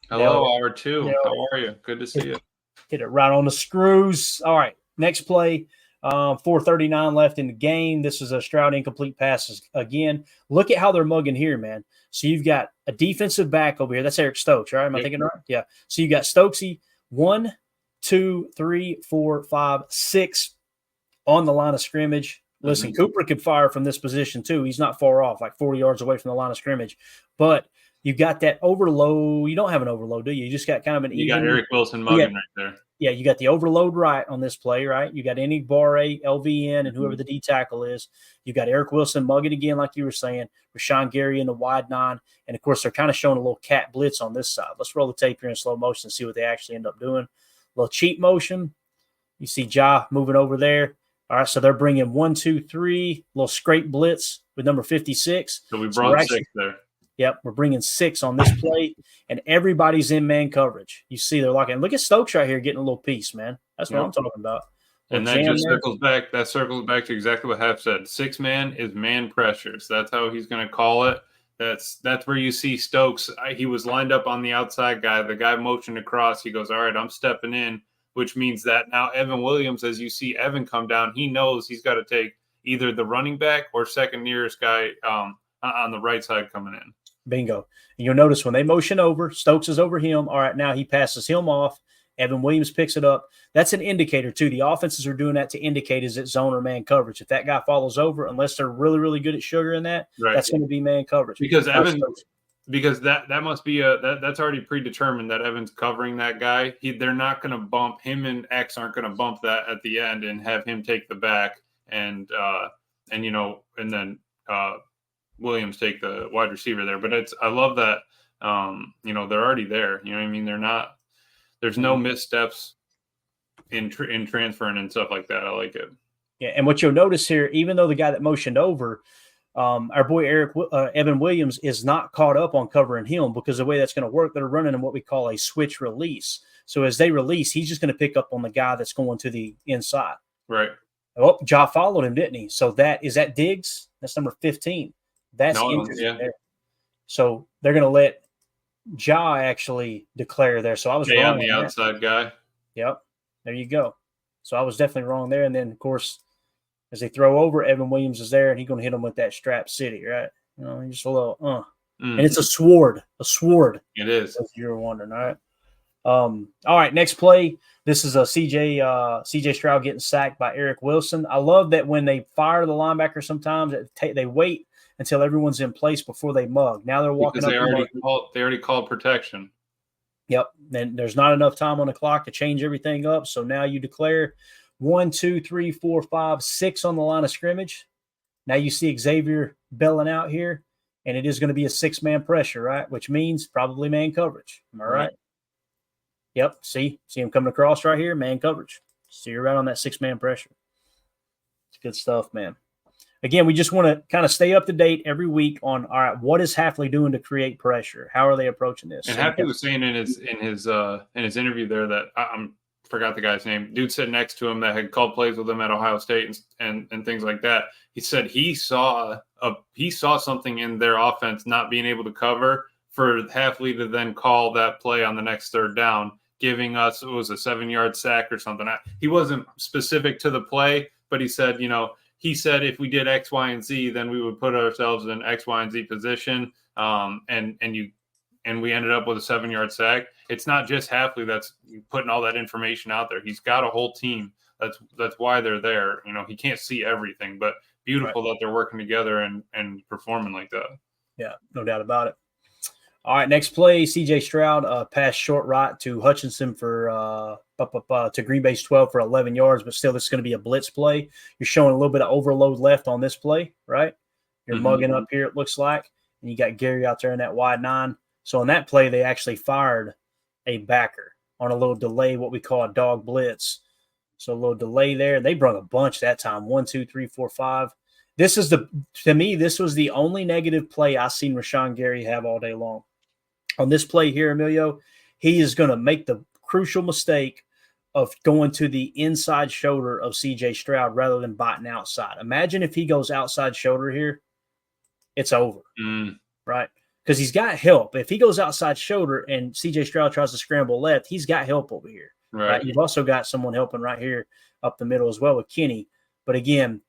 Hello, hour two. How are you? Good to see you. Hit it right on the screws. All right, next play. 4:39 left in the game. This is a Stroud incomplete passes again. Look at how they're mugging here, man. So you've got a defensive back over here. That's Eric Stokes, right? Am I thinking right? Yeah. So you got Stokesy 1, 2, 3, 4, 5, 6 on the line of scrimmage. Listen, Cooper could fire from this position too. He's not far off, like 40 yards away from the line of scrimmage. But you got that overload. You don't have an overload, do you? You just got kind of an You got Eric Wilson mugging right there. Yeah, you got the overload right on this play, right? You got Barre, LVN, and whoever the D tackle is. You got Eric Wilson mugging again, like you were saying. Rashawn Gary in the wide 9. And, of course, they're kind of showing a little cat blitz on this side. Let's roll the tape here in slow motion and see what they actually end up doing. A little cheat motion. You see Ja moving over there. All right, so they're bringing 1, 2, 3, little scrape blitz with number 56. So we brought 6 there. Yep, we're bringing 6 on this play, and everybody's in man coverage. You see they're locking. Look at Stokes right here getting a little piece, man. That's what I'm talking about. And that just circles back. That circles back to exactly what Haf said. 6-man is man pressures. That's how he's going to call it. That's where you see Stokes. He was lined up on the outside guy. The guy motioned across. He goes, all right, I'm stepping in, which means that now Evan Williams, as you see Evan come down, he knows he's got to take either the running back or second nearest guy on the right side coming in. Bingo. And you'll notice when they motion over, Stokes is over him. All right, now he passes him off. Evan Williams picks it up. That's an indicator, too. The offenses are doing that to indicate is it zone or man coverage. If that guy follows over, unless they're really, really good at sugar in that, that's going to be man coverage. Because that must be that's already predetermined that Evan's covering that guy. They're not going to bump him, and X aren't going to bump that at the end and have him take the back and then Williams take the wide receiver there. But I love that, they're already there. You know what I mean? There's no missteps in transferring and stuff like that. I like it. Yeah, and what you'll notice here, even though the guy that motioned over, our boy Evan Williams is not caught up on covering him, because the way that's going to work, they're running in what we call a switch release. So as they release, he's just going to pick up on the guy that's going to the inside. Right. Oh, Ja followed him, didn't he? So is that Diggs? That's number 15. That's interesting there. So they're going to let Ja actually declare there. So I was wrong on the outside guy. Yep. There you go. So I was definitely wrong there. And then, of course, as they throw over, Evan Williams is there, and he's going to hit him with that strap city, right? Just a little And it's a sword. It is. If you're wondering, all right? All right, next play. This is a CJ Stroud getting sacked by Eric Wilson. I love that when they fire the linebacker sometimes, they wait until everyone's in place before they mug. Now they're walking up. They already called protection. Yep. Then there's not enough time on the clock to change everything up. So now you declare 1, 2, 3, 4, 5, 6 on the line of scrimmage. Now you see Xavier belling out here, and it is going to be a 6-man pressure, right? Which means probably man coverage. Am I right? Yep. See him coming across right here, man coverage. So you're right on that 6-man pressure. It's good stuff, man. Again, we just want to kind of stay up to date every week on, all right, what is Hafley doing to create pressure? How are they approaching this? And Hafley was saying in his interview there that I forgot the guy's name. Dude sitting next to him that had called plays with him at Ohio State and things like that. He said he saw something in their offense not being able to cover for Hafley to then call that play on the next third down, giving us, it was a 7-yard sack or something. He wasn't specific to the play, but he said, he said if we did X, Y, and Z, then we would put ourselves in X, Y, and Z position, and we ended up with a 7-yard sack. It's not just Hafley that's putting all that information out there. He's got a whole team. That's why they're there. He can't see everything, but beautiful that they're working together and performing like that. Yeah, no doubt about it. All right, next play, CJ Stroud pass short right to Hutchinson for to Green Bay's 12 for 11 yards, but still this is going to be a blitz play. You're showing a little bit of overload left on this play, right? You're mugging up here, it looks like, and you got Gary out there in that wide 9. So on that play, they actually fired a backer on a little delay, what we call a dog blitz. So a little delay there. They brought a bunch that time, 1, 2, 3, 4, 5. To me, this was the only negative play I've seen Rashawn Gary have all day long. On this play here, Emilio, he is going to make the crucial mistake of going to the inside shoulder of CJ Stroud rather than biting outside. Imagine if he goes outside shoulder here, it's over, right? because he's got help. If he goes outside shoulder and CJ Stroud tries to scramble left, he's got help over here. Right. You've also got someone helping right here up the middle as well with Kenny. But again,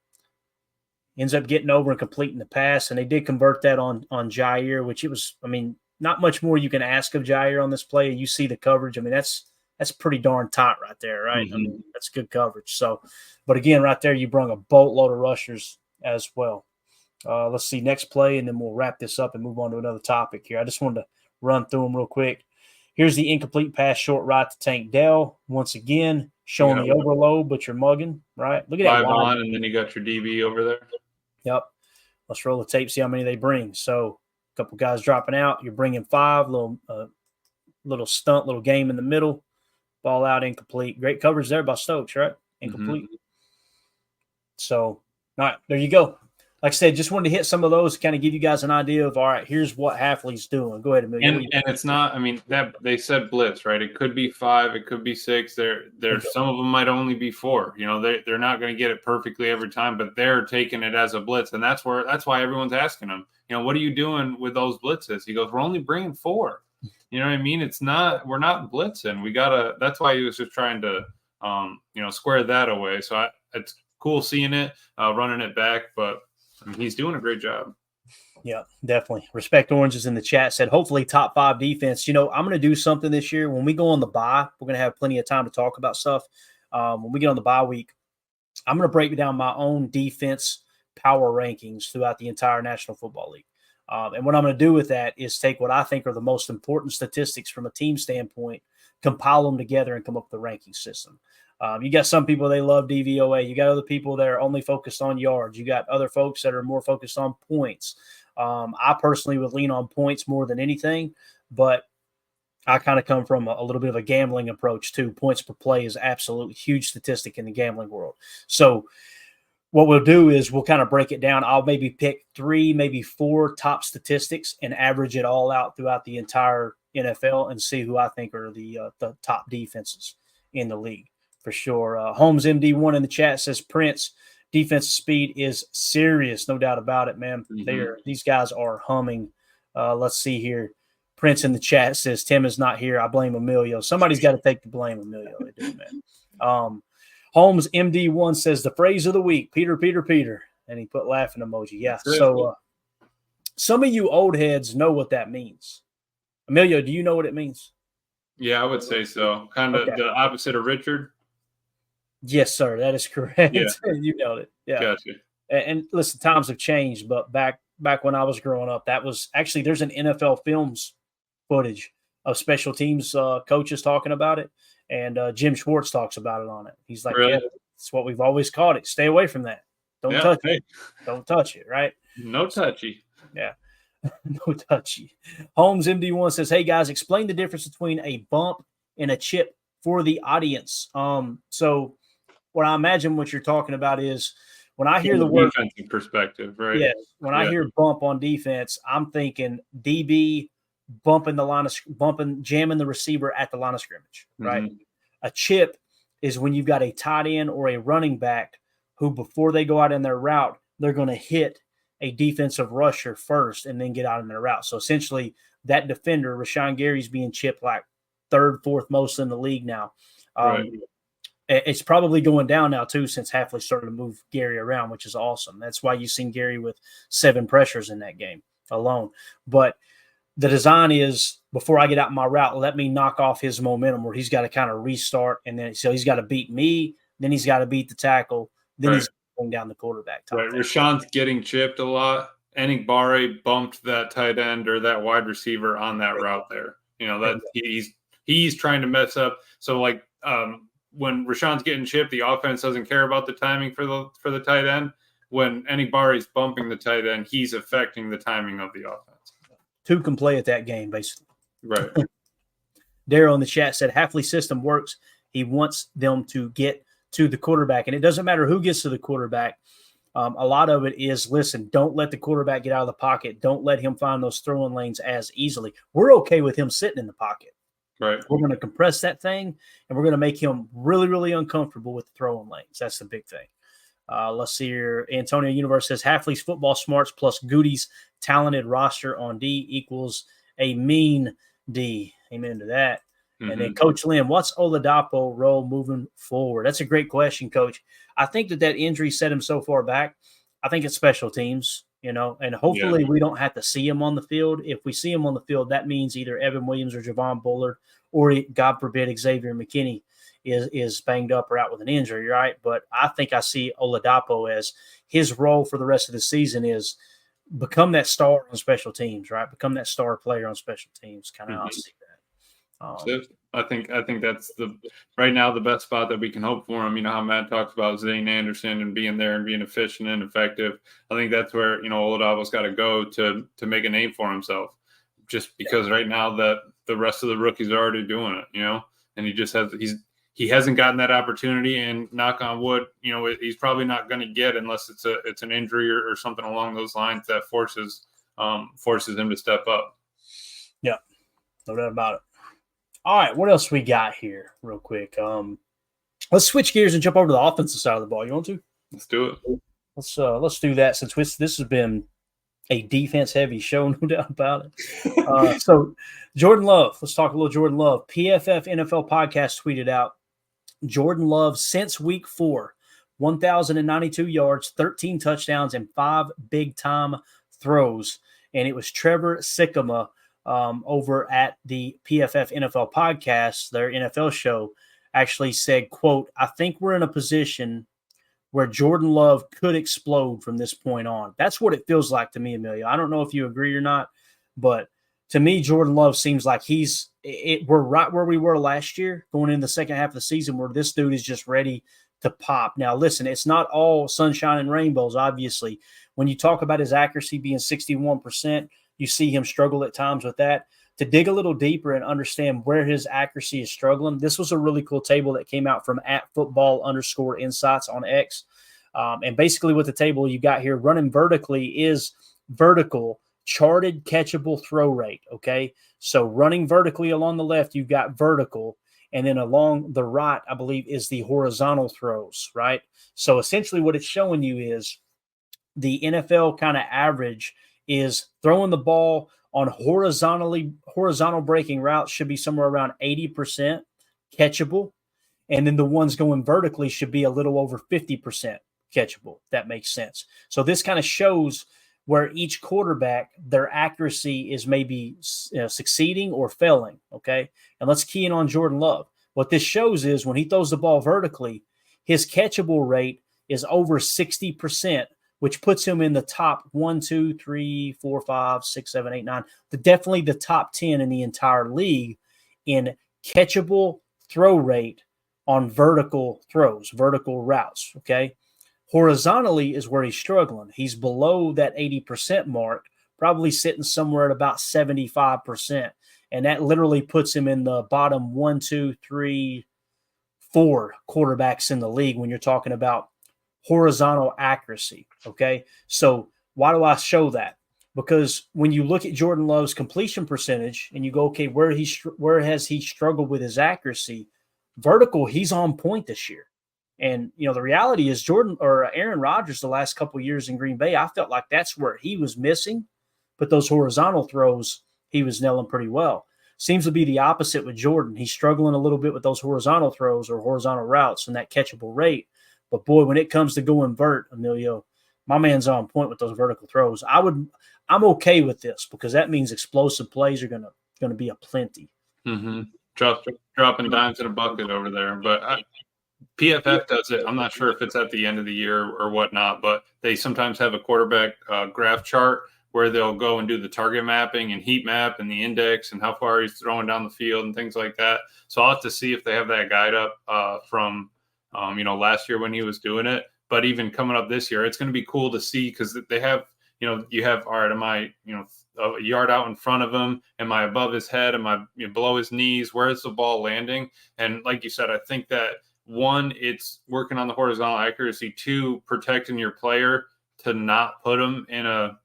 ends up getting over and completing the pass. And they did convert that on Jair, which it was, I mean, not much more you can ask of Jair on this play. You see the coverage. I mean, that's pretty darn tight right there, right? I mean, that's good coverage. So, but again, right there, you bring a boatload of rushers as well. Let's see next play, and then we'll wrap this up and move on to another topic here. I just wanted to run through them real quick. Here's the incomplete pass, short right to Tank Dell. Once again, showing the overload, but you're mugging, right? Look at that. 5 on, and then you got your DB over there. Yep. Let's roll the tape, see how many they bring. So a couple guys dropping out. You're bringing 5, little stunt, little game in the middle. Ball out, incomplete. Great coverage there by Stokes, right? Incomplete. So, all right, there you go. Like I said, just wanted to hit some of those to kind of give you guys an idea of, all right, here's what Hafley's doing. Go ahead, Amelia. And it's not, I mean, that they said blitz, right? It could be 5, it could be 6. There's some of them might only be 4. You know, they're not going to get it perfectly every time, but they're taking it as a blitz, and that's why everyone's asking him, you know, what are you doing with those blitzes? He goes, we're only bringing 4. You know what I mean? We're not blitzing. That's why he was just trying to, square that away. So it's cool seeing it, running it back, but I mean, he's doing a great job. Yeah, definitely. Respect Oranges in the chat said, hopefully top 5 defense. You know, I'm going to do something this year. When we go on the bye, we're going to have plenty of time to talk about stuff. When we get on the bye week, I'm going to break down my own defense power rankings throughout the entire National Football League. And what I'm going to do with that is take what I think are the most important statistics from a team standpoint, compile them together, and come up with a ranking system. You got some people, they love DVOA. You got other people that are only focused on yards. You got other folks that are more focused on points. I personally would lean on points more than anything, but I kind of come from a little bit of a gambling approach too. Points per play is absolutely huge statistic in the gambling world. So what we'll do is we'll kind of break it down. I'll maybe pick 3, maybe 4 top statistics and average it all out throughout the entire NFL and see who I think are the top defenses in the league. For sure. Holmes MD1 in the chat says Prince defensive speed is serious. No doubt about it, man. These guys are humming. Let's see here. Prince in the chat says Tim is not here. I blame Emilio. Somebody's got to take the blame, Emilio. They do, man. Holmes MD1 says the phrase of the week, Peter, Peter, Peter. And he put laughing emoji. Yeah. So some of you old heads know what that means. Emilio, do you know what it means? Yeah, I would say so. Kind of the opposite of Richard. Yes, sir. That is correct. Yeah. You nailed it. Yeah. Gotcha. And listen, times have changed, but back when I was growing up, that was actually there's an NFL Films footage of special teams coaches talking about it, and Jim Schwartz talks about it on it. He's like, really? Yeah, it's what we've always called it. Stay away from that. Don't touch it. Don't touch it, right? No touchy. Yeah. No touchy. Holmes MD1 says, hey, guys, explain the difference between a bump and a chip for the audience. So what I imagine what you're talking about is when I hear the word defensive perspective, right? Yeah. When I hear bump on defense, I'm thinking DB jamming the receiver at the line of scrimmage, right? A chip is when you've got a tight end or a running back who, before they go out in their route, they're going to hit a defensive rusher first and then get out in their route. So essentially that defender, Rashawn Gary's being chipped like 3rd, 4th most in the league now. Right. It's probably going down now too, since Hafley started to move Gary around, which is awesome. That's why you've seen Gary with 7 pressures in that game alone. But the design is, before I get out my route, let me knock off his momentum where he's got to kind of restart. And then so he's got to beat me. Then he's got to beat the tackle. Then he's going down the quarterback. Right. Rashawn's getting chipped a lot. Enigbare bumped that tight end or that wide receiver on that route there. You know, that he's trying to mess up. So like when Rashawn's getting chipped, the offense doesn't care about the timing for the tight end. When Enigbare's bumping the tight end, he's affecting the timing of the offense. 2 can play at that game, basically. Right. Daryl in the chat said Hafley's system works. He wants them to get to the quarterback. And it doesn't matter who gets to the quarterback. A lot of it is, listen, don't let the quarterback get out of the pocket. Don't let him find those throwing lanes as easily. We're okay with him sitting in the pocket. Right. We're going to compress that thing, and we're going to make him really, really uncomfortable with the throwing lanes. That's the big thing. Let's see here. Antonio Universe says Hafley's football smarts plus Goody's talented roster on D equals a mean D. Amen to that. Mm-hmm. And then Coach Lynn, what's Oladapo role moving forward? That's a great question, Coach. I think that injury set him so far back. I think it's special teams, and hopefully we don't have to see him on the field. If we see him on the field, that means either Evan Williams or Javon Bullard, or God forbid Xavier McKinney is banged up or out with an injury, right? But I think I see Oladapo as his role for the rest of the season is become that star on special teams, right? Become that star player on special teams. Kind of how I see that. I think that's right now the best spot that we can hope for him. You know how Matt talks about Zane Anderson and being there and being efficient and effective. I think that's where Oladapo's got to go to make a name for himself. Just because right now that the rest of the rookies are already doing it, and he hasn't gotten that opportunity. And knock on wood, he's probably not going to get unless it's an injury or something along those lines that forces him to step up. Yeah, no doubt about it. All right, what else we got here real quick? Let's switch gears and jump over to the offensive side of the ball. You want to? Let's do it. Let's do that since this has been a defense-heavy show, no doubt about it. So Jordan Love, let's talk a little Jordan Love. PFF NFL podcast tweeted out, Jordan Love since week 4, 1,092 yards, 13 touchdowns, and 5 big-time throws. And it was Trevor Sikkema over at the PFF NFL podcast, their NFL show, actually said, quote, I think we're in a position where Jordan Love could explode from this point on. That's what it feels like to me, Emilio. I don't know if you agree or not, but to me, Jordan Love seems like we're right where we were last year, going in the second half of the season, where this dude is just ready to pop. Now, listen, it's not all sunshine and rainbows, obviously. When you talk about his accuracy being 61%, you see him struggle at times with that. To dig a little deeper and understand where his accuracy is struggling, this was a really cool table that came out from @football_insights on X. And basically with the table you got here, running vertically is vertical, charted catchable throw rate, okay? So running vertically along the left, you've got vertical, and then along the right, I believe, is the horizontal throws, right? So essentially what it's showing you is the NFL kind of average is throwing the ball on horizontal breaking routes should be somewhere around 80% catchable. And then the ones going vertically should be a little over 50% catchable. That makes sense. So this kind of shows where each quarterback, their accuracy is maybe succeeding or failing. Okay. And let's key in on Jordan Love. What this shows is when he throws the ball vertically, his catchable rate is over 60%, which puts him in the top 1, 2, 3, 4, 5, 6, 7, 8, 9, definitely the top 10 in the entire league in catchable throw rate on vertical throws, vertical routes, okay? Horizontally is where he's struggling. He's below that 80% mark, probably sitting somewhere at about 75%. And that literally puts him in the bottom 1, 2, 3, 4 quarterbacks in the league when you're talking about horizontal accuracy, okay? So why do I show that? Because when you look at Jordan Love's completion percentage and you go, okay, where has he struggled with his accuracy? Vertical, he's on point this year. And, the reality is Aaron Rodgers the last couple of years in Green Bay, I felt like that's where he was missing. But those horizontal throws, he was nailing pretty well. Seems to be the opposite with Jordan. He's struggling a little bit with those horizontal throws or horizontal routes and that catchable rate. But boy, when it comes to going vert, Emilio, my man's on point with those vertical throws. I'm okay with this because that means explosive plays are gonna be aplenty. Mm-hmm. Dropping dimes in a bucket over there. But PFF does it. I'm not sure if it's at the end of the year or whatnot, but they sometimes have a quarterback graph chart where they'll go and do the target mapping and heat map and the index and how far he's throwing down the field and things like that. So I'll have to see if they have that guide up from last year when he was doing it. But even coming up this year, it's going to be cool to see because they have, you have, all right, am I, a yard out in front of him? Am I above his head? Am I below his knees? Where is the ball landing? And like you said, I think that one, it's working on the horizontal accuracy. 2, protecting your player to not put him in a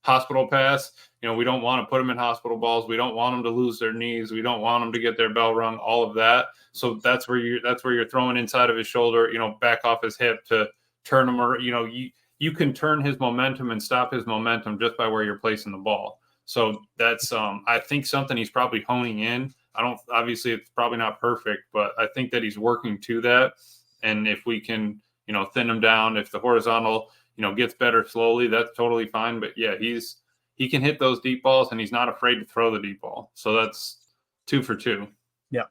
hospital pass. We don't want to put them in hospital balls. We don't want them to lose their knees. We don't want them to get their bell rung, all of that. So that's where you're throwing inside of his shoulder, back off his hip to turn him, or, you can turn his momentum and stop his momentum just by where you're placing the ball. So that's I think something he's probably honing in. Obviously it's probably not perfect, but I think that he's working to that. And if we can, thin him down, if the horizontal, gets better slowly, that's totally fine. But yeah, he can hit those deep balls and he's not afraid to throw the deep ball. So that's 2 for 2. Yeah.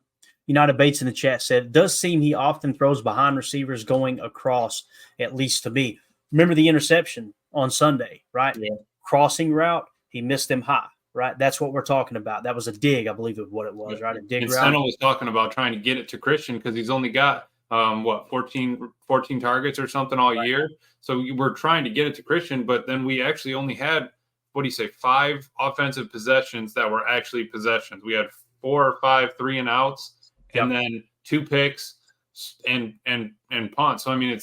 United Bates in the chat said, it does seem he often throws behind receivers going across, at least to me. Remember the interception on Sunday, right? Yeah. Crossing route, he missed them high, right? That's what we're talking about. That was a dig, I believe is what it was, right? A dig and route. Seno was talking about trying to get it to Christian because he's only got, 14 targets or something all year. So we're trying to get it to Christian, but then we actually only had, 5 offensive possessions that were actually possessions. We had 4 or 5 3-and-outs, and then 2 picks and punts. So I mean,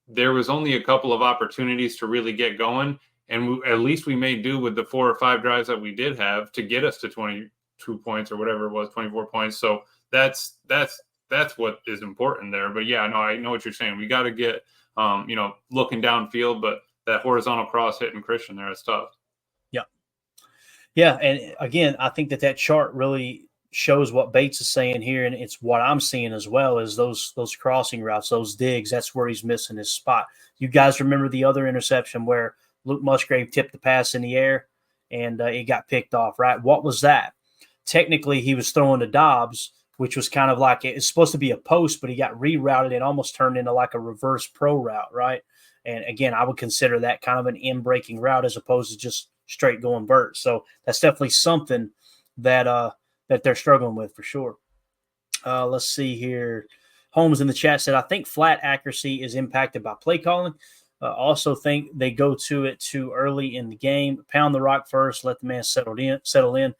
there was only a couple of opportunities to really get going, and at least we made do with the 4 or 5 drives that we did have to get us to 22 points or whatever it was, 24 points. So that's what is important there. But yeah, no, I know what you're saying. We got to get looking downfield, but that horizontal cross hitting Christian there is tough. Yeah, and again, I think that chart really shows what Bates is saying here, and it's what I'm seeing as well, is those crossing routes, those digs. That's where he's missing his spot. You guys remember the other interception where Luke Musgrave tipped the pass in the air and it got picked off, right? What was that? Technically, he was throwing to Dobbs, which was kind of like it's supposed to be a post, but he got rerouted and almost turned into like a reverse pro route, right? And again, I would consider that kind of an in-breaking route as opposed to just straight going vert. So that's definitely something that they're struggling with for sure. Let's see here. Holmes in the chat said, I think flat accuracy is impacted by play calling. Also think they go to it too early in the game. Pound the rock first, let the man settle in.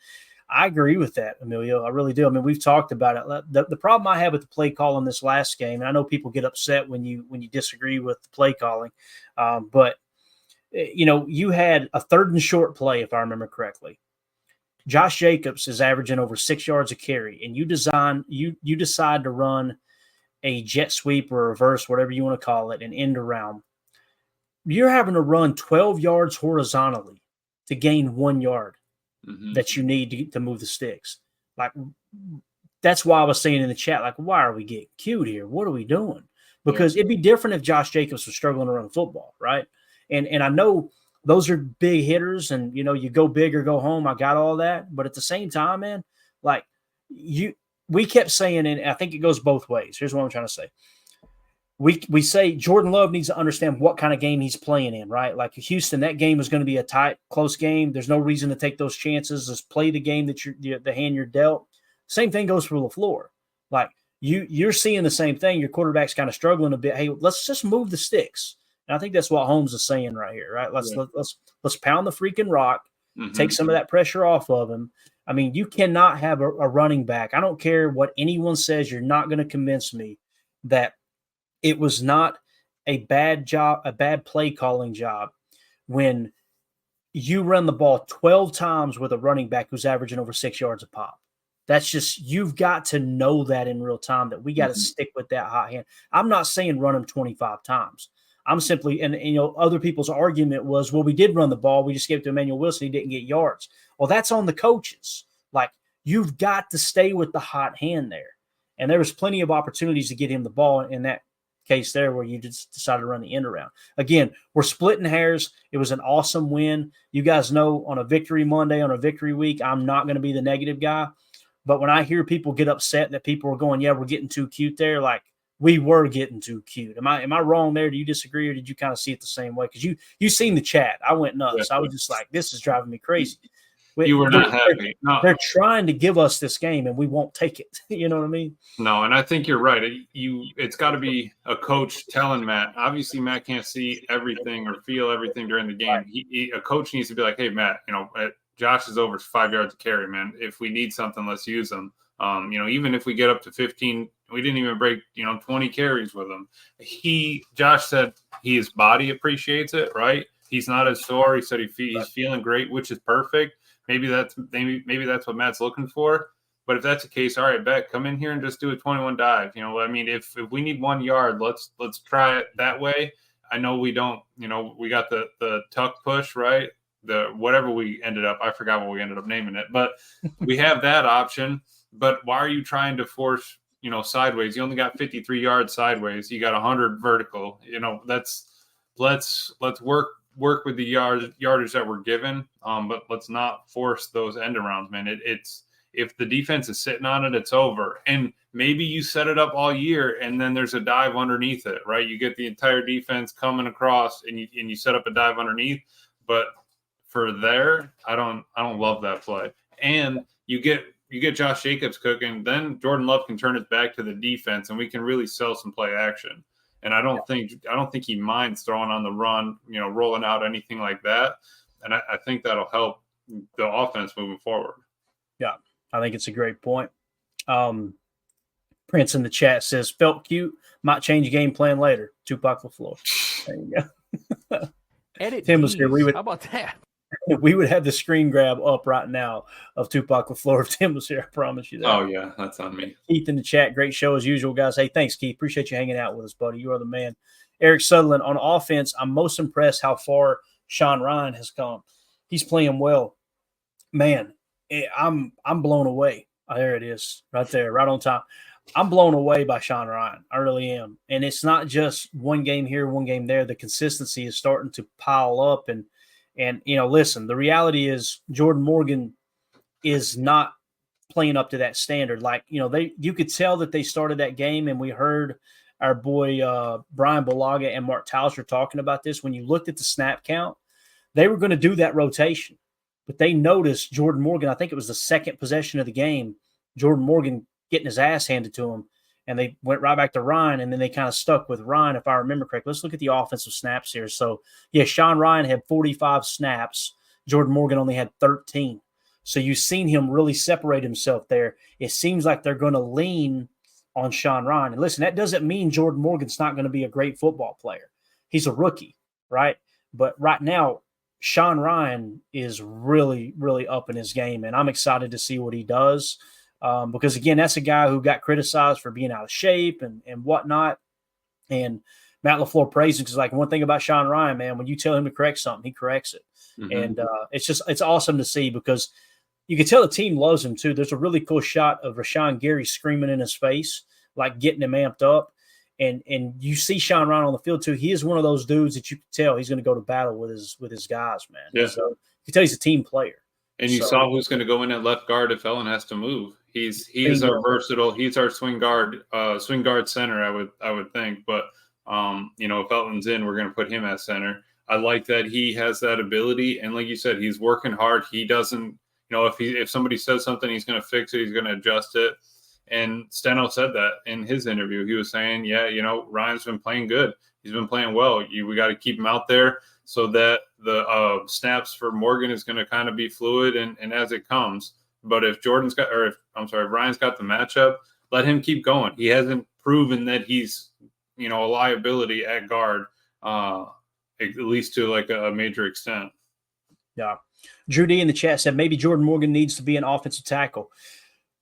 I agree with that, Emilio. I really do. I mean, we've talked about it. The problem I have with the play call in this last game, and I know people get upset when you disagree with the play calling, but you had a 3rd and short play, if I remember correctly. Josh Jacobs is averaging over 6 yards a carry, and you decide to run a jet sweep or reverse, whatever you want to call it, an end around. You're having to run 12 yards horizontally to gain 1 yard that you need to move the sticks. Like, that's why I was saying in the chat, like, why are we getting cute here? What are we doing? Because it'd be different if Josh Jacobs was struggling to run football, right? And I know those are big hitters, and you go big or go home. I got all that, but at the same time, man, like we kept saying, and I think it goes both ways. Here's what I'm trying to say. We say Jordan Love needs to understand what kind of game he's playing in, right? Like Houston, that game is going to be a tight, close game. There's no reason to take those chances. Just play the game that the hand you're dealt. Same thing goes for LaFleur. Like you're seeing the same thing. Your quarterback's kind of struggling a bit. Hey, let's just move the sticks. And I think that's what Holmes is saying right here, right? Let's pound the freaking rock, take some of that pressure off of him. I mean, you cannot have a running back. I don't care what anyone says. You're not going to convince me that it was not a bad job, a bad play calling job when you run the ball 12 times with a running back who's averaging over 6 yards a pop. That's just, you've got to know that in real time, that we got to stick with that hot hand. I'm not saying run him 25 times. I'm simply, and other people's argument was, well, we did run the ball. We just gave it to Emmanuel Wilson. He didn't get yards. Well, that's on the coaches. Like, you've got to stay with the hot hand there. And there was plenty of opportunities to get him the ball in that case there where you just decided to run the end around. Again, we're splitting hairs. It was an awesome win. You guys know on a victory Monday, on a victory week, I'm not going to be the negative guy. But when I hear people get upset that people are going, yeah, we're getting too cute there, like, we were getting too cute. Am I wrong there? Do you disagree, or did you kind of see it the same way? Because you seen the chat. I went nuts. Yeah. I was just like, this is driving me crazy. You were not happy. No. They're trying to give us this game, and we won't take it. You know what I mean? No, and I think you're right. It's got to be a coach telling Matt. Obviously, Matt can't see everything or feel everything during the game. Right. A coach needs to be like, hey, Matt, Josh is over 5 yards of carry, man. If we need something, let's use them. Even if we get up to 15, we didn't even break, 20 carries with him. Josh said his body appreciates it, right? He's not as sore. He said he's feeling great, which is perfect. Maybe that's what Matt's looking for. But if that's the case, all right, Bet, come in here and just do a 21 dive. If we need 1 yard, let's try it that way. I know we don't, we got the tuck push, right? The whatever we ended up, I forgot what we ended up naming it, but we have that option. But why are you trying to force, sideways? You only got 53 yards sideways. You got 100 vertical. Let's work with the yardage that we're given. But let's not force those end arounds, man. It's if the defense is sitting on it, it's over. And maybe you set it up all year and then there's a dive underneath it, right? You get the entire defense coming across and you set up a dive underneath. But for there, I don't love that play. And you get Josh Jacobs cooking, then Jordan Love can turn his back to the defense and we can really sell some play action. And I don't think he minds throwing on the run, rolling out anything like that. And I think that'll help the offense moving forward. Yeah, I think it's a great point. Prince in the chat says, felt cute, might change game plan later. Tupac LaFleur. There you go. Edit Tim was here. How about that? We would have the screen grab up right now of Tupac LaFleur if Tim was here. I promise you that. Oh, yeah, that's on me. Keith in the chat. Great show as usual, guys. Hey, thanks, Keith. Appreciate you hanging out with us, buddy. You are the man. Eric Sutherland, on offense, I'm most impressed how far Sean Ryan has come. He's playing well. Man, I'm blown away. Oh, there it is, right there, right on top. I'm blown away by Sean Ryan. I really am. And it's not just one game here, one game there. The consistency is starting to pile up. And listen, the reality is Jordan Morgan is not playing up to that standard. Like, you could tell that they started that game, and we heard our boy Brian Balaga and Mark Tauscher talking about this. When you looked at the snap count, they were going to do that rotation. But they noticed Jordan Morgan, I think it was the second possession of the game, Jordan Morgan getting his ass handed to him, and they went right back to Ryan, and then they kind of stuck with Ryan, if I remember correctly. Let's look at the offensive snaps here. So, yeah, Sean Ryan had 45 snaps. Jordan Morgan only had 13. So you've seen him really separate himself there. It seems like they're going to lean on Sean Ryan. And listen, that doesn't mean Jordan Morgan's not going to be a great football player. He's a rookie, right? But right now, Sean Ryan is really, really up in his game, and I'm excited to see what he does. Because, again, that's a guy who got criticized for being out of shape and whatnot. And Matt LaFleur praised him because, like, one thing about Sean Ryan, man, when you tell him to correct something, he corrects it. Mm-hmm. And it's awesome to see because you can tell the team loves him too. There's a really cool shot of Rashawn Gary screaming in his face, like getting him amped up. And you see Sean Ryan on the field too. He is one of those dudes that you can tell he's going to go to battle with his guys, man. Yeah. So you can tell he's a team player. And you saw who's going to go in at left guard if Ellen has to move. He's our versatile. He's our swing guard center. I would think, but if Elton's in, we're going to put him at center. I like that he has that ability, and like you said, he's working hard. He doesn't, if somebody says something, he's going to fix it. He's going to adjust it. And Steno said that in his interview. He was saying, yeah, Ryan's been playing good. He's been playing well. We got to keep him out there so that the snaps for Morgan is going to kind of be fluid and as it comes. But if Ryan's got the matchup, let him keep going. He hasn't proven that he's, a liability at guard, at least to like a major extent. Yeah. Drew D in the chat said maybe Jordan Morgan needs to be an offensive tackle.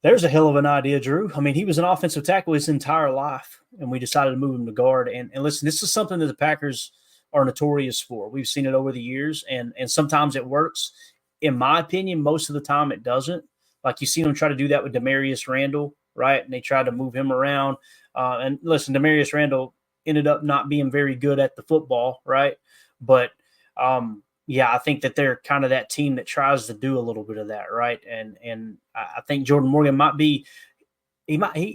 There's a hell of an idea, Drew. I mean, he was an offensive tackle his entire life, and we decided to move him to guard. And listen, this is something that the Packers are notorious for. We've seen it over the years, and sometimes it works. In my opinion, most of the time it doesn't. Like you see them try to do that with Demarius Randall, right? And they tried to move him around. And listen, Demarius Randall ended up not being very good at the football, right? But yeah, I think that they're kind of that team that tries to do a little bit of that, right? And I think Jordan Morgan he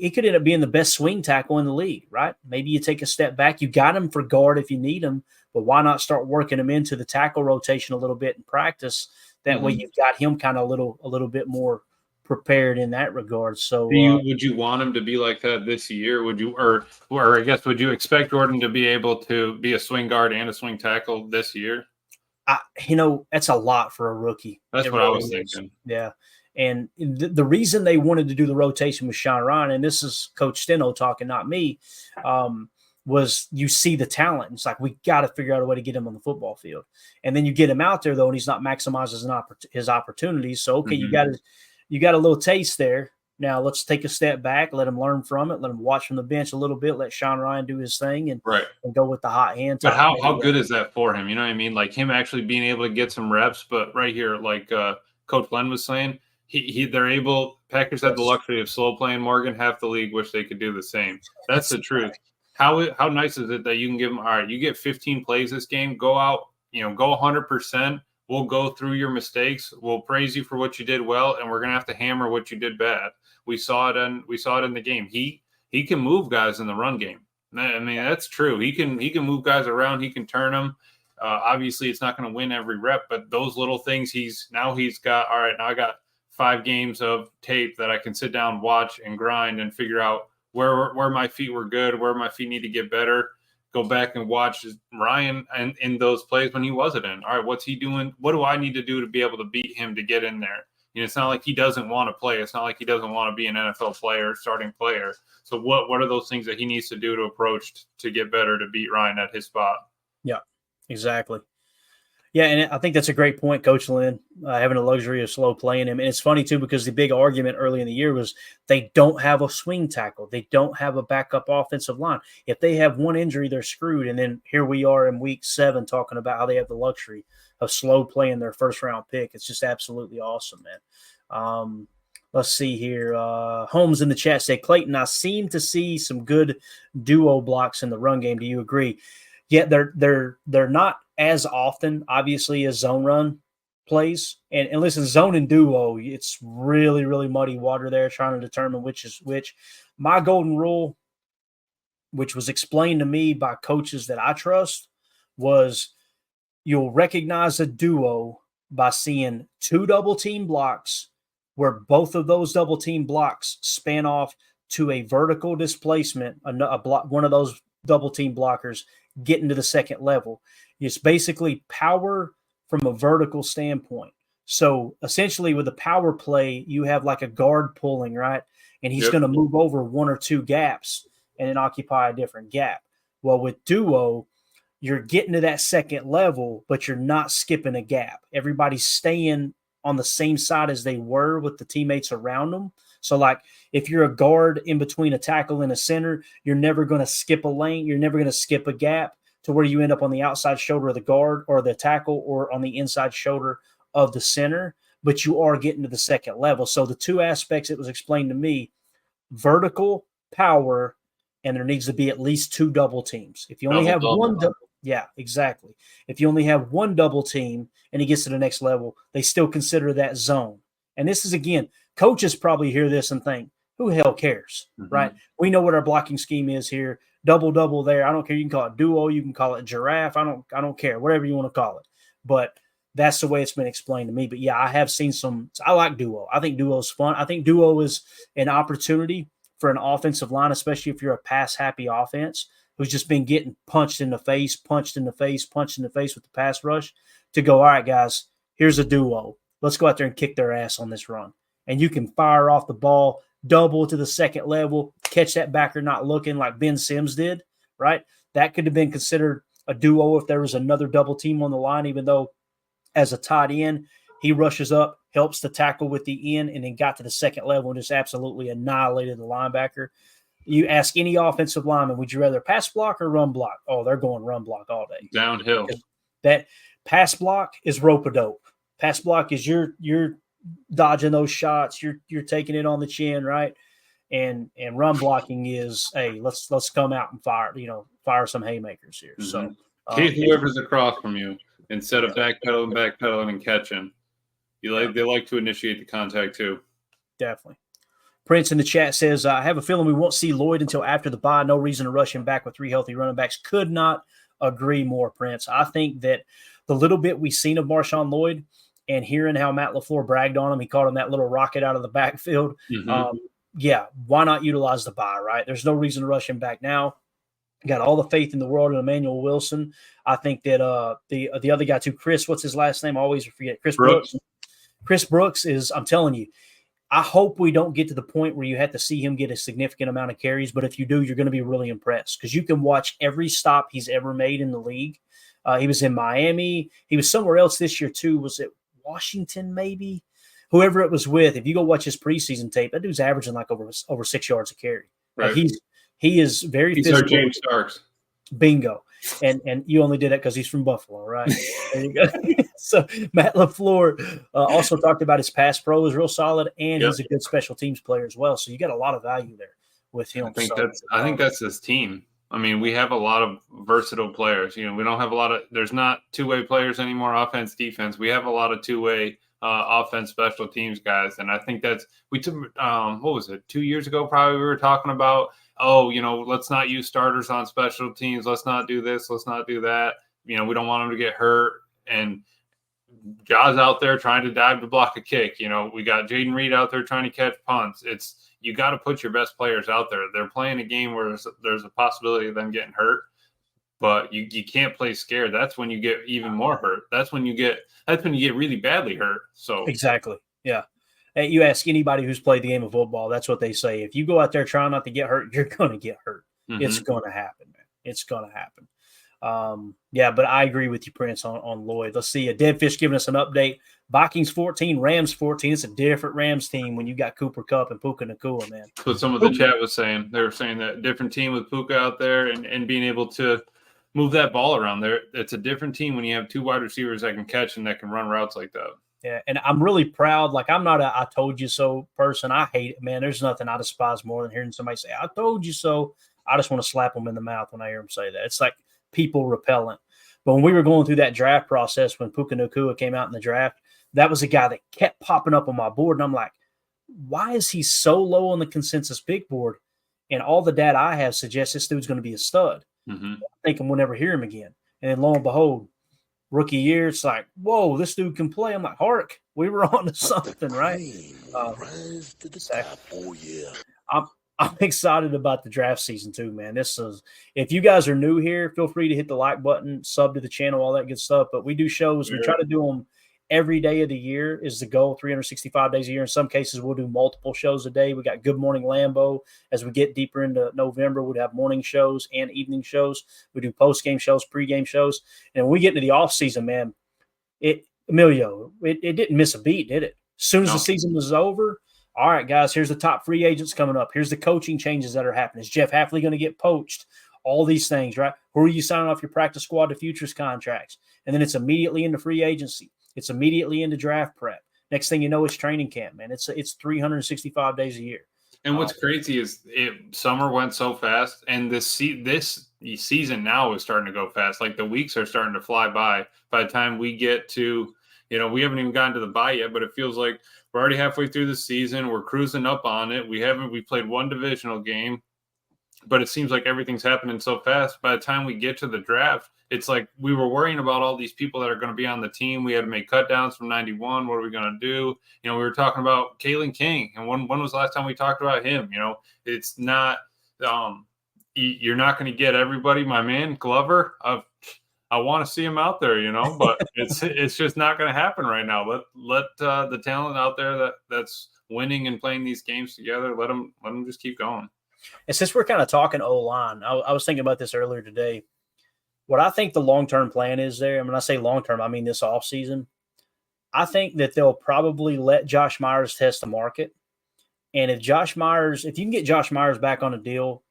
could end up being the best swing tackle in the league, right? Maybe you take a step back. You got him for guard if you need him, but why not start working him into the tackle rotation a little bit in practice? That way you've got him kind of a little bit more prepared in that regard. So would you want him to be like that this year? Would you, or I guess, would you expect Jordan to be able to be a swing guard and a swing tackle this year? That's a lot for a rookie. That's what I was thinking. Yeah. And the reason they wanted to do the rotation with Sean Ryan, and this is Coach Steno talking, not me, was you see the talent. It's like, we got to figure out a way to get him on the football field. And then you get him out there, though, and he's not maximizing his opportunities. So, okay, you got a little taste there. Now let's take a step back, let him learn from it, let him watch from the bench a little bit, let Sean Ryan do his thing, and go with the hot hand. But how good is that for him? You know what I mean? Like him actually being able to get some reps. But right here, like Coach Glenn was saying, they're able. Packers had the luxury of slow playing Morgan. Half the league wish they could do the same. That's the truth. How nice is it that you can give them? All right, you get 15 plays this game. Go out, go 100%. We'll go through your mistakes. We'll praise you for what you did well, and we're gonna have to hammer what you did bad. We saw it in the game. He can move guys in the run game. I mean, that's true. He can move guys around. He can turn them. Obviously, it's not going to win every rep, but those little things he's got. All right, now I got 5 games of tape that I can sit down, watch, and grind and figure out where my feet were good, where my feet need to get better. Go back and watch Ryan and in those plays when he wasn't in. All right, what's he doing? What do I need to do to be able to beat him to get in there? It's not like he doesn't want to play. It's not like he doesn't want to be an NFL player, starting player. So what are those things that he needs to do to approach to get better to beat Ryan at his spot? Yeah, exactly. Yeah, and I think that's a great point, Coach Lynn, having the luxury of slow playing him. And it's funny, too, because the big argument early in the year was they don't have a swing tackle. They don't have a backup offensive line. If they have one injury, they're screwed. And then here we are in week 7 talking about how they have the luxury of slow playing their first-round pick. It's just absolutely awesome, man. Let's see here. Holmes in the chat said, Clayton, I seem to see some good duo blocks in the run game. Do you agree? Yeah, they're not as often, obviously, as zone run plays. And listen, zone and duo, it's really, really muddy water there trying to determine which is which. My golden rule, which was explained to me by coaches that I trust, was you'll recognize a duo by seeing 2 double team blocks where both of those double team blocks span off to a vertical displacement, one of those double team blockers getting to the second level. It's basically power from a vertical standpoint. So essentially with the power play, you have like a guard pulling, right? And he's going to move over 1 or 2 gaps and then occupy a different gap. Well, with duo, you're getting to that second level, but you're not skipping a gap. Everybody's staying on the same side as they were with the teammates around them. So like if you're a guard in between a tackle and a center, you're never going to skip a lane. You're never going to skip a gap to where you end up on the outside shoulder of the guard or the tackle or on the inside shoulder of the center, but you are getting to the second level. So the 2 aspects it was explained to me, vertical power, and there needs to be at least 2 double teams. If you only have one yeah, exactly. If you only have 1 double team and he gets to the next level, they still consider that zone. And this is, again, coaches probably hear this and think, who the hell cares, right? We know what our blocking scheme is here. Double there. I don't care. You can call it duo. You can call it giraffe. I don't care. Whatever you want to call it. But that's the way it's been explained to me. But, yeah, I have seen I like duo. I think duo is fun. I think duo is an opportunity for an offensive line, especially if you're a pass-happy offense who's just been getting punched in the face with the pass rush, to go, all right, guys, here's a duo. Let's go out there and kick their ass on this run. And you can fire off the ball, double to the second level, catch that backer not looking like Ben Sims did, right? That could have been considered a duo if there was another double team on the line, even though as a tight end, he rushes up, helps the tackle with the end, and then got to the second level and just absolutely annihilated the linebacker. You ask any offensive lineman, would you rather pass block or run block? Oh, they're going run block all day. Downhill. That pass block is rope-a-dope. Pass block is you're dodging those shots, you're taking it on the chin, right? And run blocking is, hey, let's come out and fire some haymakers here. So Keith, whoever's across from you, instead of backpedaling and catching, they like to initiate the contact too. Definitely. Prince in the chat says, I have a feeling we won't see Lloyd until after the bye. No reason to rush him back with 3 healthy running backs. Could not agree more, Prince. I think that the little bit we've seen of Marshawn Lloyd and hearing how Matt LaFleur bragged on him, he called him that little rocket out of the backfield. Yeah, why not utilize the bye, right? There's no reason to rush him back now. Got all the faith in the world in Emmanuel Wilson. I think that the other guy too, Chris, what's his last name? I always forget. Chris Brooks. Chris Brooks is, I'm telling you, I hope we don't get to the point where you have to see him get a significant amount of carries, but if you do, you're going to be really impressed because you can watch every stop he's ever made in the league. He was in Miami. He was somewhere else this year too. Was it Washington maybe? whoever it was with, if you go watch his preseason tape, that dude's averaging like over 6 yards a carry. Like Right. he is very He's physical. our James Starks. Bingo. And you only did that because he's from Buffalo, right? There you go. So Matt LaFleur also talked about his pass pro is real solid, and he's a good special teams player as well. So you got a lot of value there with him. I think that's his team. I mean, we have a lot of versatile players. You know, we don't have a lot of. There's not two-way players anymore, offense, defense. We have a lot of two-way offense, special teams guys, and I think we took. What was it? 2 years ago, probably we were talking about. Oh, you know, let's not use starters on special teams. Let's not do this. Let's not do that. You know, we don't want them to get hurt. And Jaws out there trying to dive to block a kick. You know, we got Jaden Reed out there trying to catch punts. You got to put your best players out there. They're playing a game where there's a possibility of them getting hurt, but you can't play scared. That's when you get even more hurt. That's when you get really badly hurt. So exactly, yeah. You ask anybody who's played the game of football, that's what they say. If you go out there trying not to get hurt, you're going to get hurt. Mm-hmm. It's going to happen, man. It's going to happen. Yeah, but I agree with you, Prince, on Lloyd. Let's see. A Deadfish giving us an update. Vikings 14, Rams 14. It's a different Rams team when you got Cooper Kupp and Puka Nacua, man. That's what some of the chat was saying. They were saying that different team with Puka out there and being able to move that ball around there. It's a different team when you have two wide receivers that can catch and that can run routes like that. Yeah, and I'm really proud. Like, I'm not a I told you so person. I hate it, man. There's nothing I despise more than hearing somebody say, I told you so. I just want to slap them in the mouth when I hear them say that. It's like people repellent. But when we were going through that draft process, when Puka Nacua came out in the draft, that was a guy that kept popping up on my board. And I'm like, why is he so low on the consensus big board? And all the data I have suggests this dude's going to be a stud. Mm-hmm. I think we'll never hear him again. And then lo and behold, rookie year, it's like, whoa, this dude can play. I'm like, hark, we were on to something, right? I'm excited about the draft season too, man. If you guys are new here, feel free to hit the like button, sub to the channel, all that good stuff. But we do shows. Yeah. We try to do them every day of the year is the goal, 365 days a year. In some cases, we'll do multiple shows a day. We got Good Morning Lambo. As we get deeper into November, we'll have morning shows and evening shows. We do post-game shows, pre-game shows. And when we get into the off-season, man, Emilio, it didn't miss a beat, did it? As soon as the season was over, all right, guys, here's the top free agents coming up. Here's the coaching changes that are happening. Is Jeff Hafley going to get poached? All these things, right? Who are you signing off your practice squad to futures contracts? And then it's immediately into free agency. It's immediately into draft prep. Next thing you know, it's training camp, man. It's 365 days a year. And what's crazy is summer went so fast, and this season now is starting to go fast. Like the weeks are starting to fly by. By the time we get to, we haven't even gotten to the bye yet, but it feels like we're already halfway through the season. We're cruising up on it. We played one divisional game, but it seems like everything's happening so fast. By the time we get to the draft, it's like we were worrying about all these people that are going to be on the team. We had to make cut downs from 91. What are we going to do? We were talking about Kalen King. And when was the last time we talked about him? It's not you're not going to get everybody. My man, Glover, I want to see him out there, but it's just not going to happen right now. Let the talent out there that's winning and playing these games together, let them just keep going. And since we're kind of talking O-line, I was thinking about this earlier today. What I think the long-term plan is there, and when I say long-term, I mean this offseason, I think that they'll probably let Josh Myers test the market. And if you can get Josh Myers back on a deal,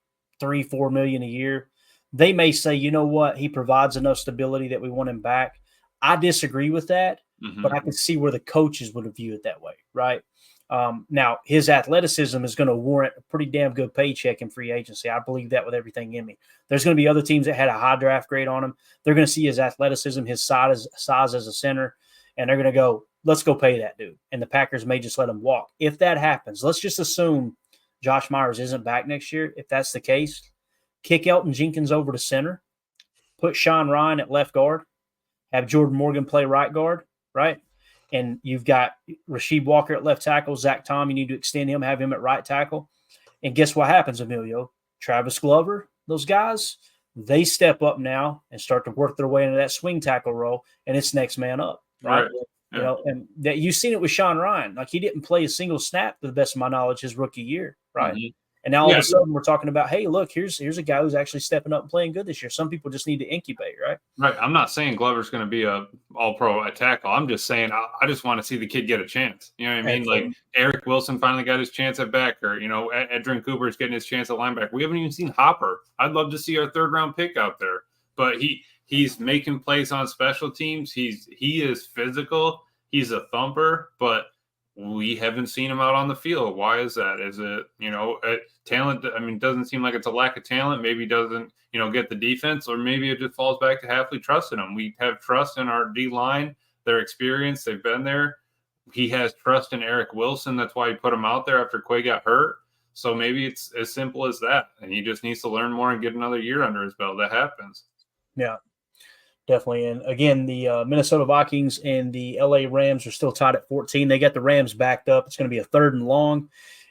$3-4 million a year, they may say, you know what, he provides enough stability that we want him back. I disagree with that, but I can see where the coaches would view it that way, right? Now, his athleticism is going to warrant a pretty damn good paycheck in free agency. I believe that with everything in me. There's going to be other teams that had a high draft grade on him. They're going to see his athleticism, his size as a center, and they're going to go, let's go pay that dude. And the Packers may just let him walk. If that happens, let's just assume Josh Myers isn't back next year. If that's the case, kick Elton Jenkins over to center, put Sean Ryan at left guard, have Jordan Morgan play right guard, right? And you've got Rasheed Walker at left tackle, Zach Tom, you need to extend him, have him at right tackle. And guess what happens, Emilio? Travis Glover, those guys, they step up now and start to work their way into that swing tackle role, and it's next man up, right? Yeah. And that you've seen it with Sean Ryan. Like, he didn't play a single snap, to the best of my knowledge, his rookie year, right? And now all of a sudden we're talking about, hey, look, here's a guy who's actually stepping up and playing good this year. Some people just need to incubate, right? Right. I'm not saying Glover's going to be a all-pro at tackle. I'm just saying I just want to see the kid get a chance. You know what I mean? Like Eric Wilson finally got his chance at backer. You know, Edrin Cooper's getting his chance at linebacker. We haven't even seen Hopper. I'd love to see our third-round pick out there. But he's making plays on special teams. He is physical. He's a thumper, but we haven't seen him out on the field. Why is that? Is it, talent? I mean, it doesn't seem like it's a lack of talent. Maybe he doesn't, get the defense, or maybe it just falls back to Hafley trusting him. We have trust in our D-line, their experience. They've been there. He has trust in Eric Wilson. That's why he put him out there after Quay got hurt. So maybe it's as simple as that. And he just needs to learn more and get another year under his belt. That happens. Yeah. Definitely. And again, the Minnesota Vikings and the LA Rams are still tied at 14. They got the Rams backed up. It's going to be a 3rd and long,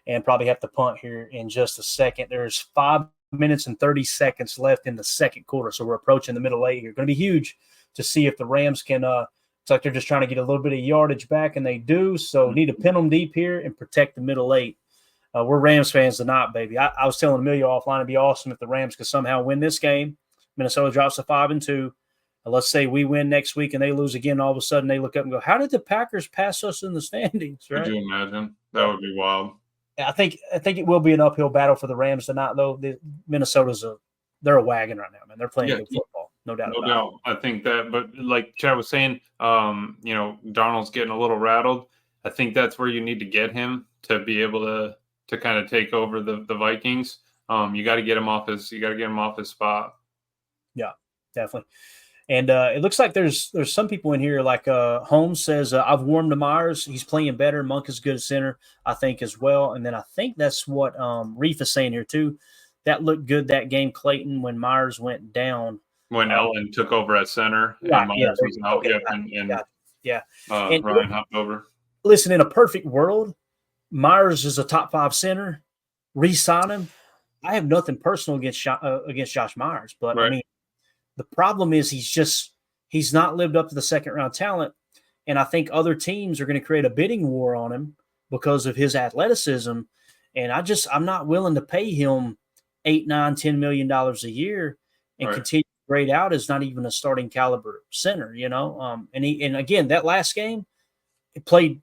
and probably have to punt here in just a second. There's 5 minutes and 30 seconds left in the second quarter. So we're approaching the middle 8 here. Going to be huge to see if the Rams can, it's like they're just trying to get a little bit of yardage back, and they do. So need to pin them deep here and protect the middle 8. We're Rams fans tonight, baby. I was telling Amelia offline, it'd be awesome if the Rams could somehow win this game. Minnesota drops to 5-2. Let's say we win next week and they lose again. All of a sudden they look up and go, how did the Packers pass us in the standings? Right? Could you imagine? That would be wild. I think it will be an uphill battle for the Rams tonight, though. Minnesota's they're a wagon right now, man. They're playing good football. No doubt about it. I think that, but like Chad was saying, Darnold's getting a little rattled. I think that's where you need to get him to be able to kind of take over the Vikings. You got to get him off his spot. Yeah, definitely. And it looks like there's some people in here, like Holmes says, I've warmed to Myers. He's playing better. Monk is good at center, I think, as well. And then I think that's what Reef is saying here, too. That looked good that game, Clayton, when Myers went down. When Ellen took over at center and Myers was out. Okay, and Ryan hopped over. Listen, in a perfect world, Myers is a top 5 center. Re-sign him. I have nothing personal against Josh Myers, but right. I mean, the problem is he's not lived up to the second-round talent, and I think other teams are going to create a bidding war on him because of his athleticism, and I'm not willing to pay him $8, $9, $10 million a year and continue to grade out as not even a starting caliber center, And again, that last game, he played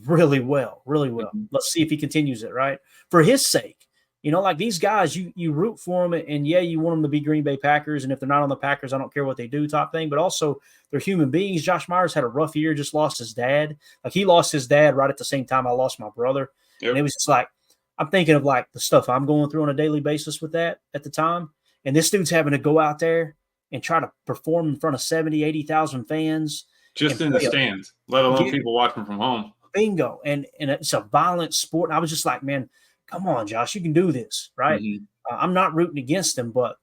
really well. Mm-hmm. Let's see if he continues it, right? For his sake. Like these guys, you root for them, and you want them to be Green Bay Packers. And if they're not on the Packers, I don't care what they do type thing. But also, they're human beings. Josh Myers had a rough year, just lost his dad. Like, he lost his dad right at the same time I lost my brother. Yep. And it was just like, I'm thinking of, like, the stuff I'm going through on a daily basis with that at the time. And this dude's having to go out there and try to perform in front of 70, 80,000 fans. Just in the stands, let alone people watching from home. Bingo. And it's a violent sport. And I was just like, man, come on, Josh, you can do this, right? Mm-hmm. I'm not rooting against him, but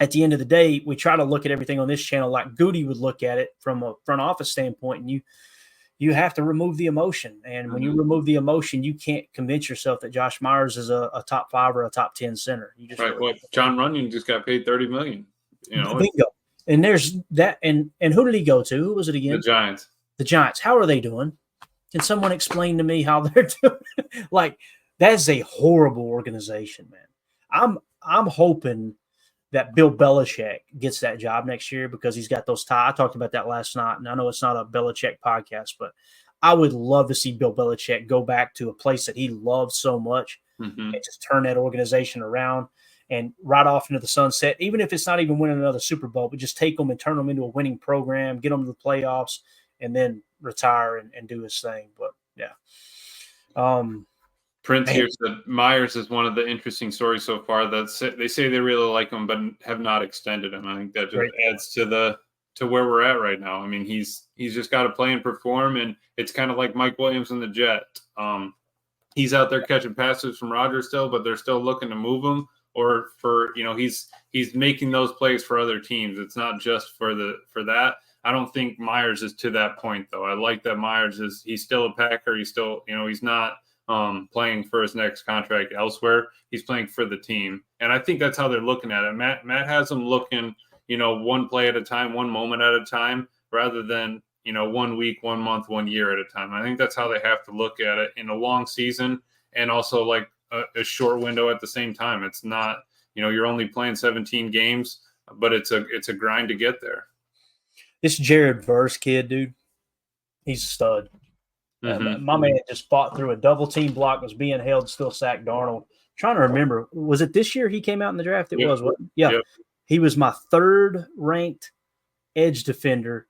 at the end of the day, we try to look at everything on this channel like Goody would look at it from a front office standpoint, and you have to remove the emotion. And when you remove the emotion, you can't convince yourself that Josh Myers is a top 5 or a top 10 center. You just John Runyon just got paid $30 million. Bingo. And there's that. And who did he go to? Who was it again? The Giants. The Giants. How are they doing? Can someone explain to me how they're doing? Like, that is a horrible organization, man. I'm hoping that Bill Belichick gets that job next year because he's got those ties. I talked about that last night, and I know it's not a Belichick podcast, but I would love to see Bill Belichick go back to a place that he loves so much and just turn that organization around and ride off into the sunset, even if it's not even winning another Super Bowl, but just take them and turn them into a winning program, get them to the playoffs, and then retire and do his thing. But, yeah. Prince here said Myers is one of the interesting stories so far. They say they really like him, but have not extended him. I think that just adds to where we're at right now. I mean, he's just got to play and perform, and it's kind of like Mike Williams in the Jet. He's out there catching passes from Rodgers still, but they're still looking to move him, or for he's making those plays for other teams. It's not just for that. I don't think Myers is to that point though. I like that Myers he's still a Packer. He's still he's not playing for his next contract elsewhere. He's playing for the team. And I think that's how they're looking at it. Matt has them looking, one play at a time, one moment at a time, rather than, 1 week, 1 month, 1 year at a time. I think that's how they have to look at it in a long season. And also, like a short window at the same time. It's not, you're only playing 17 games, but it's a grind to get there. This Jared Verse kid, dude, he's a stud. My man just fought through a double team block, was being held, still sacked Darnold. Trying to remember, was it this year he came out in the draft? It was. Yeah. Yep. He was my 3rd ranked edge defender.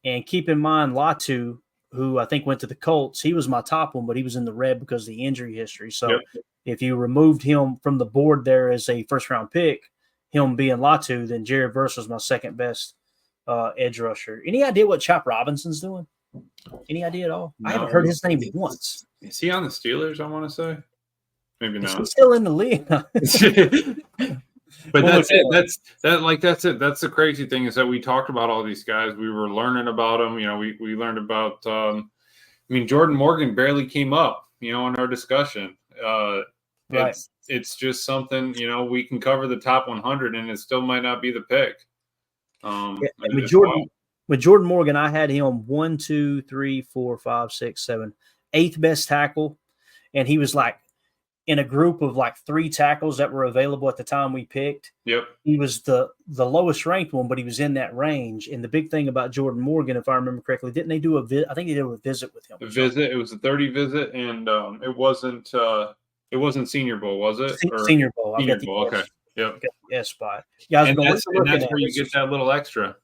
And keep in mind, Latu, who I think went to the Colts, he was my top one, but he was in the red because of the injury history. So if you removed him from the board there as a first-round pick, him being Latu, then Jared Verse was my second best edge rusher. Any idea what Chop Robinson's doing? Any idea at all? No. I haven't heard his name once. Is he on the Steelers, I want to say? Maybe not. He's still in the league. But that's it. That's it. That's the crazy thing is that we talked about all these guys. We were learning about them. We learned about Jordan Morgan barely came up, in our discussion. Right. It's just something, we can cover the top 100 and it still might not be the pick. With Jordan Morgan, I had him 1, 2, 3, 4, 5, 6, 7, 8th best tackle. And he was like in a group of like 3 tackles that were available at the time we picked. Yep. He was the lowest ranked one, but he was in that range. And the big thing about Jordan Morgan, if I remember correctly, didn't they do I think they did a visit with him. A visit. It was a 30 visit, and it wasn't Senior Bowl, was it? Senior Bowl. Senior Bowl. Okay. Yep. Yes, spot. Yeah, and that's where you get that little extra.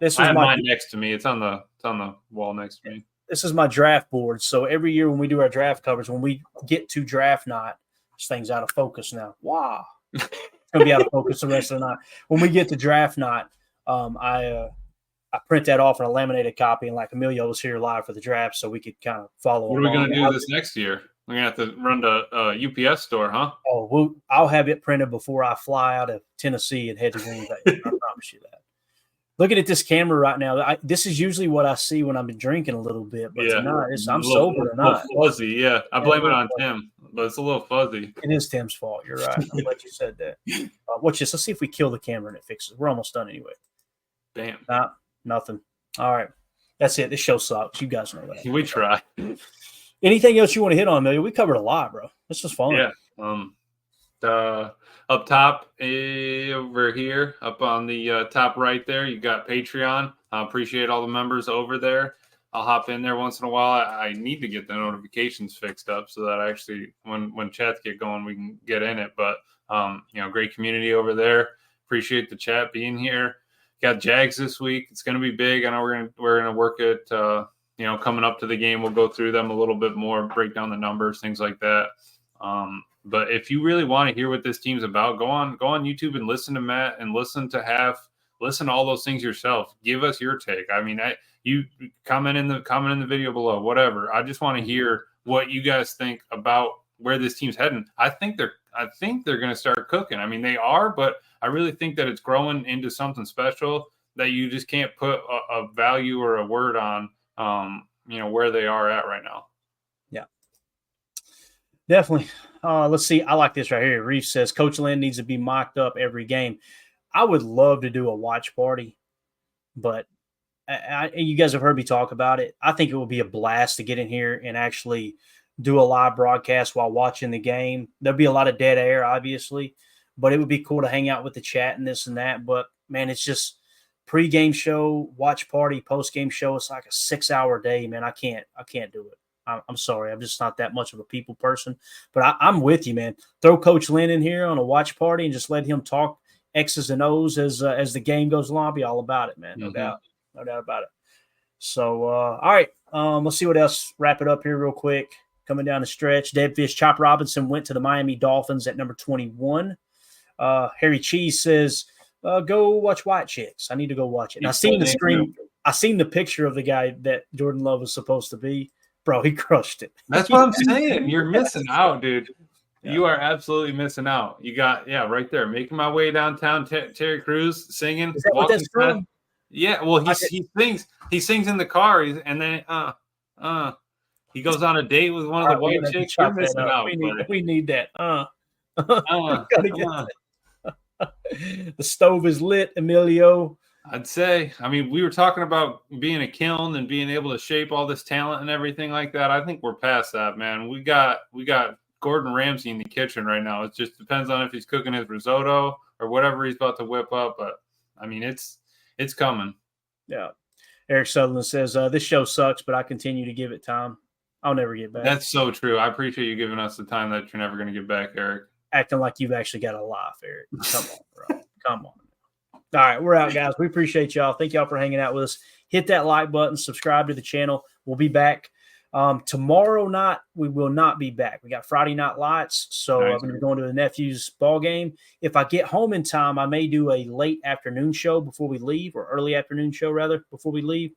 This I have mine next to me. It's on the wall next to me. This is my draft board. So every year when we do our draft covers, when we get to draft night, this thing's out of focus now. Wow. It's going to be out of focus the rest of the night. When we get to draft night, I print that off in a laminated copy, and like Emilio was here live for the draft, so we could kind of follow. What are we going to do this next year? We're going to have to run to UPS store, huh? Oh, I'll have it printed before I fly out of Tennessee and head to Green Bay. I promise you that. Looking at this camera right now, this is usually what I see when I've been drinking a little bit, but tonight I'm sober tonight. Fuzzy, yeah. I blame it on Tim, but it's a little fuzzy. It is Tim's fault. You're right. I'm glad you said that. Watch this. Let's see if we kill the camera and it fixes. We're almost done anyway. Damn. Nah, nothing. All right. That's it. This show sucks. You guys know that. We try. Anything else you want to hit on, Amelia? We covered a lot, bro. This was fun. Yeah. Up top over here, up on the top right there, you got Patreon. I appreciate all the members over there. I'll hop in there once in a while. I need to get the notifications fixed up so that actually when chats get going, we can get in it. But, great community over there. Appreciate the chat being here. Got Jags this week. It's going to be big. I know we're gonna work it, coming up to the game. We'll go through them a little bit more, break down the numbers, things like that. But if you really want to hear what this team's about, go on YouTube and listen to Matt and listen to all those things yourself. Give us your take. I mean, you comment in the video below, whatever. I just want to hear what you guys think about where this team's heading. I think they're going to start cooking. I mean, they are, but I really think that it's growing into something special that you just can't put a value or a word on, where they are at right now. Yeah. Definitely. Let's see. I like this right here. Reef says Coach Lynn needs to be mocked up every game. I would love to do a watch party, but you guys have heard me talk about it. I think it would be a blast to get in here and actually do a live broadcast while watching the game. There'll be a lot of dead air, obviously, but it would be cool to hang out with the chat and this and that. But man, it's just pre-game show, watch party, post-game show. It's like a 6-hour day, man. I can't do it. I'm sorry. I'm just not that much of a people person, but I'm with you, man. Throw Coach Lynn in here on a watch party and just let him talk X's and O's as the game goes along. I'll be all about it, man. No doubt about it. So, all right. Let's see what else. Wrap it up here real quick. Coming down the stretch. Deadfish Chop Robinson went to the Miami Dolphins at number 21. Harry Cheese says, go watch White Chicks. I need to go watch it. And I seen the screen. I seen the picture of the guy that Jordan Love was supposed to be. Bro, he crushed it. That's what I'm saying. You're missing out, dude. Yeah. You are absolutely missing out. You got, right there. Making my way downtown, Terry Crews singing. Is that what that's from? Yeah, well, he sings in the car, and then he goes on a date with one of the white chicks. You're missing out. We need that. Gotta get that. The stove is lit, Emilio. I'd say. I mean, we were talking about being a kiln and being able to shape all this talent and everything like that. I think we're past that, man. We got Gordon Ramsay in the kitchen right now. It just depends on if he's cooking his risotto or whatever he's about to whip up. But I mean, it's coming. Yeah. Eric Sutherland says, this show sucks, but I continue to give it time. I'll never get back. That's so true. I appreciate you giving us the time that you're never going to get back, Eric. Acting like you've actually got a life, Eric. Come on, bro. Come on. All right, we're out, guys. We appreciate y'all. Thank y'all for hanging out with us. Hit that like button. Subscribe to the channel. We'll be back. Tomorrow night, we will not be back. We got Friday Night Lights, so Nice. I'm going to be going to the nephew's ball game. If I get home in time, I may do a late afternoon show before we leave, or early afternoon show, rather, before we leave.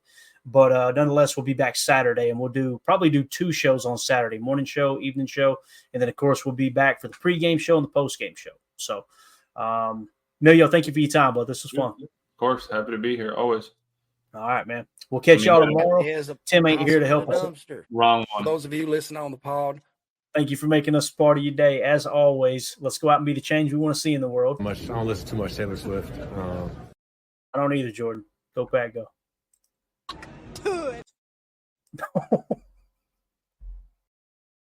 But nonetheless, we'll be back Saturday, and we'll probably do 2 shows on Saturday, morning show, evening show, and then, of course, we'll be back for the pregame show and the postgame show. So, Emilio, thank you for your time, bud. This was fun. Of course, happy to be here, always. All right, man. We'll catch y'all tomorrow. Tim ain't here to help us. Wrong one. For those of you listening on the pod, thank you for making us part of your day. As always, let's go out and be the change we want to see in the world. I don't listen too much Taylor Swift. I don't either, Jordan. Go Pack, go.